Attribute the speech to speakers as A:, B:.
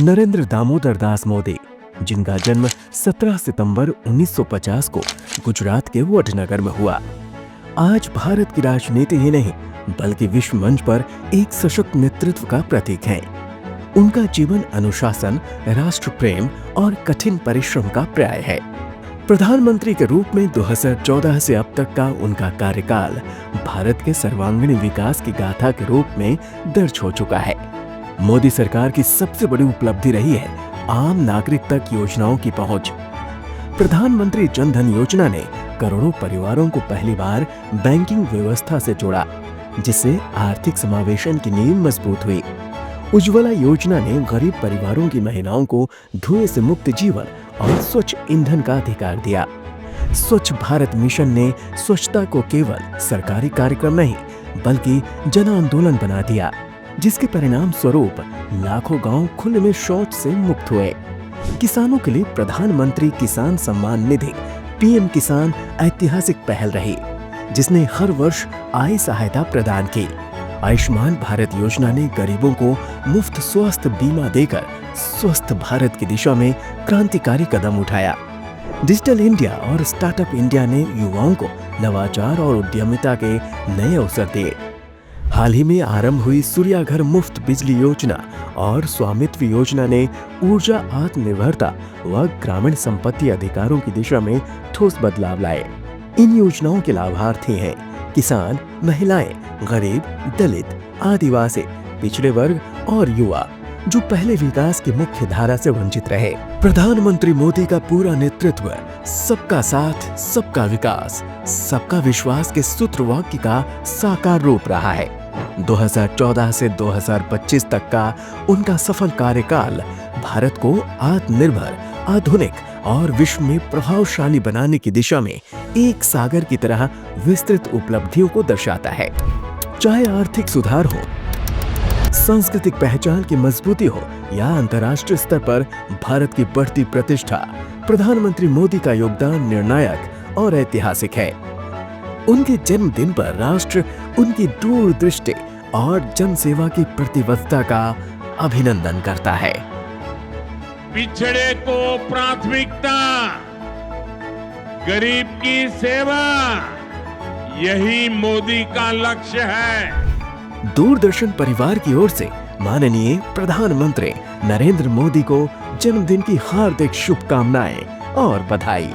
A: नरेंद्र दामोदर दास मोदी, जिनका जन्म 17 सितंबर 1950 को गुजरात के वडनगर में हुआ, आज भारत की राजनीति ही नहीं बल्कि विश्व मंच पर एक सशक्त नेतृत्व का प्रतीक है। उनका जीवन अनुशासन, राष्ट्र प्रेम और कठिन परिश्रम का पर्याय है। प्रधानमंत्री के रूप में 2014 से अब तक का उनका कार्यकाल भारत के सर्वांगीण विकास की गाथा के रूप में दर्ज हो चुका है। मोदी सरकार की सबसे बड़ी उपलब्धि रही है आम नागरिक तक योजनाओं की पहुंच। प्रधानमंत्री जन धन योजना ने करोड़ों परिवारों को पहली बार बैंकिंग व्यवस्था से जोड़ा, जिससे आर्थिक समावेशन की नींव मजबूत हुई। उज्ज्वला योजना ने गरीब परिवारों की महिलाओं को धुएं से मुक्त जीवन और स्वच्छ ईंधन का अधिकार दिया। स्वच्छ भारत मिशन ने स्वच्छता को केवल सरकारी कार्यक्रम नहीं बल्कि जन आंदोलन बना दिया, जिसके परिणाम स्वरूप लाखों गांव खुले में शौच से मुक्त हुए। किसानों के लिए प्रधानमंत्री किसान सम्मान निधि पीएम किसान ऐतिहासिक पहल रही, जिसने हर वर्ष आय सहायता प्रदान की। आयुष्मान भारत योजना ने गरीबों को मुफ्त स्वास्थ्य बीमा देकर स्वस्थ भारत की दिशा में क्रांतिकारी कदम उठाया। डिजिटल इंडिया और स्टार्टअप इंडिया ने युवाओं को नवाचार और उद्यमिता के नए अवसर दिए। हाल ही में आरंभ हुई सूर्याघर मुफ्त बिजली योजना और स्वामित्व योजना ने ऊर्जा आत्मनिर्भरता व ग्रामीण संपत्ति अधिकारों की दिशा में ठोस बदलाव लाए। इन योजनाओं के लाभार्थी हैं किसान, महिलाएं, गरीब, दलित, आदिवासी, पिछड़े वर्ग और युवा, जो पहले विकास की मुख्य धारा से वंचित रहे। प्रधानमंत्री मोदी का पूरा नेतृत्व सबका साथ, सबका विकास, सबका विश्वास के सूत्रवाक्य का साकार रूप रहा है। 2014 से 2025 तक का उनका सफल कार्यकाल भारत को आत्मनिर्भर, आधुनिक और विश्व में प्रभावशाली बनाने की दिशा में एक सागर की तरह विस्तृत उपलब्धियों को दर्शाता है। चाहे आर्थिक सुधार हो, सांस्कृतिक पहचान की मजबूती हो या अंतर्राष्ट्रीय स्तर पर भारत की बढ़ती प्रतिष्ठा, प्रधानमंत्री मोदी का योगदान निर्णायक और ऐतिहासिक है। उनके जन्मदिन पर राष्ट्र उनकी दूरदृष्टि और जनसेवा की प्रतिबद्धता का अभिनंदन करता है।
B: पिछड़े को प्राथमिकता, गरीब की सेवा, यही मोदी का लक्ष्य है।
A: दूरदर्शन परिवार की ओर से माननीय प्रधानमंत्री नरेंद्र मोदी को जन्मदिन की हार्दिक शुभकामनाएं और बधाई।